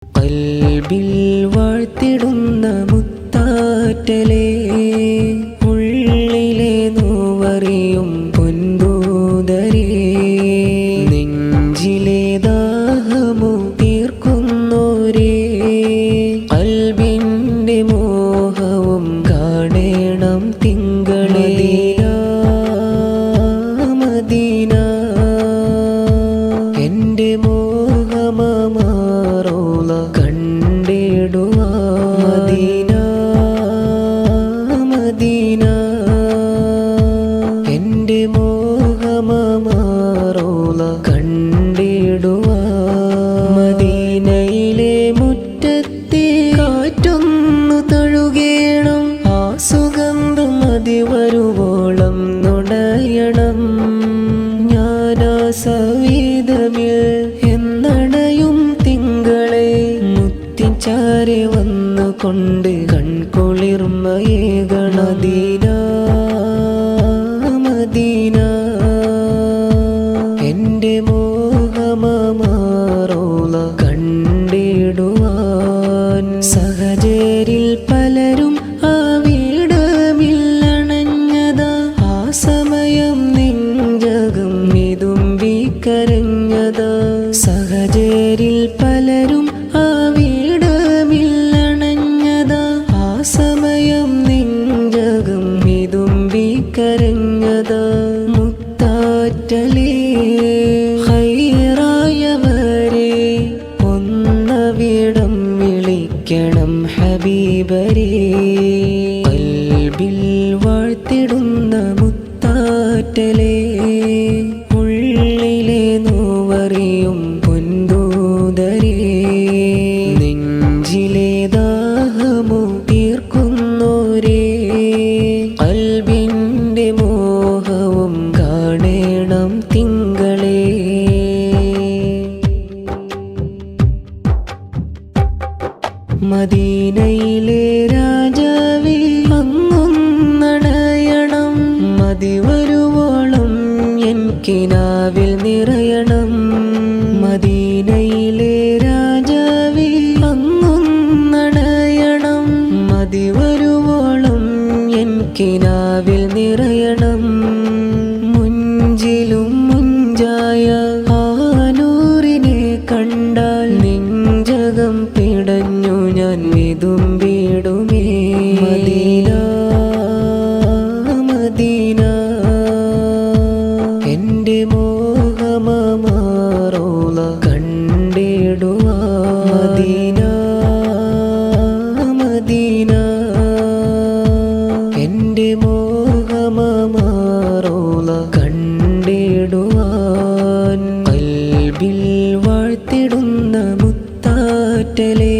ഖൽബിൽ വാഴ്ത്തിടുന്ന മുത്താറ്റലേ, ഉള്ളിലെ നോവറിയും പൊൻതൂതരേ, നെഞ്ചിലെ ദാഹമു തീർക്കുന്നോരേ, ഖൽബിന്റെ മോഹവും കാണേണം തിങ്കളേ. മദീന എന്റെ മോഹമാറോള കണ്ടിടുവാ. മദീന മദീന എന്റെ മോഹമാറോള കണ്ടിടുവാ. മദീനയിലെ മുറ്റത്തെ കാറ്റൊന്നു തഴുകേണം, ആ സുഗന്ധം അതിവരുവോളം നുണയണം. ഞാനാ സവീതമിൽ എന്നടയും തിങ്കളെ, മുത്തിൻ ചാരെ വന്നുകൊണ്ട് കൺകുളിർമയേകണ. മദീന എന്റെ മോഹമാറോള കണ്ടിടുവാൻ. സഹചരിൽ പലരും ആ വീടമില്ലണഞ്ഞതാ, ആ സമയം നെഞ്ചകം വിതുമ്പി കരഞ്ഞതാ. സഹചരിൽ പലരും ആ വീടമില്ലണഞ്ഞതാ, ആ സമയം നെഞ്ചകം വിതുമ്പി കരഞ്ഞതാ. മുത്താറ്റലേ ഖൈറായവരെ, ഒന്നവിടം വിളിക്കണം ഹബീബരേ. ഖൽബിൽ വാഴ്ത്തിടുന്ന മുത്താറ്റലേ, ഉള്ളിലെ നോവറിയും പൊൻതൂതരേ, നെഞ്ചിലെ ദാഹമു തീർക്കുന്നോരേ, ഖൽബിന്റെ മോഹവും കാണേണം തിങ്കളേ. മദീനയിലെ രാജാവേ അങ്ങൊന്നണയണം, മതിവരുവോളം എൻ കിനാവിൽ നിറയണം. മദീനയിലെ രാജാവേ അങ്ങൊന്നണയണം, മതിവരുവോളം എൻ കിനാവിൽ നിറയണം. മുഞ്ചിലും മുഞ്ചായ ആ നൂറിനെ കണ്ടാൽ നെഞ്ചകം പിടഞ്ഞു ഞാൻ വിതുമ്പിടുമേ. മദീന മദീന എന്റെ മോഹമാറോള കണ്ടിടുവാ. മദീന മദീന എന്റെ മോഹമാറോള കണ്ടിടുവാൻ. ഖൽബിൽ വാഴ്ത്തിടുന്ന മുത്താറ്റലേ.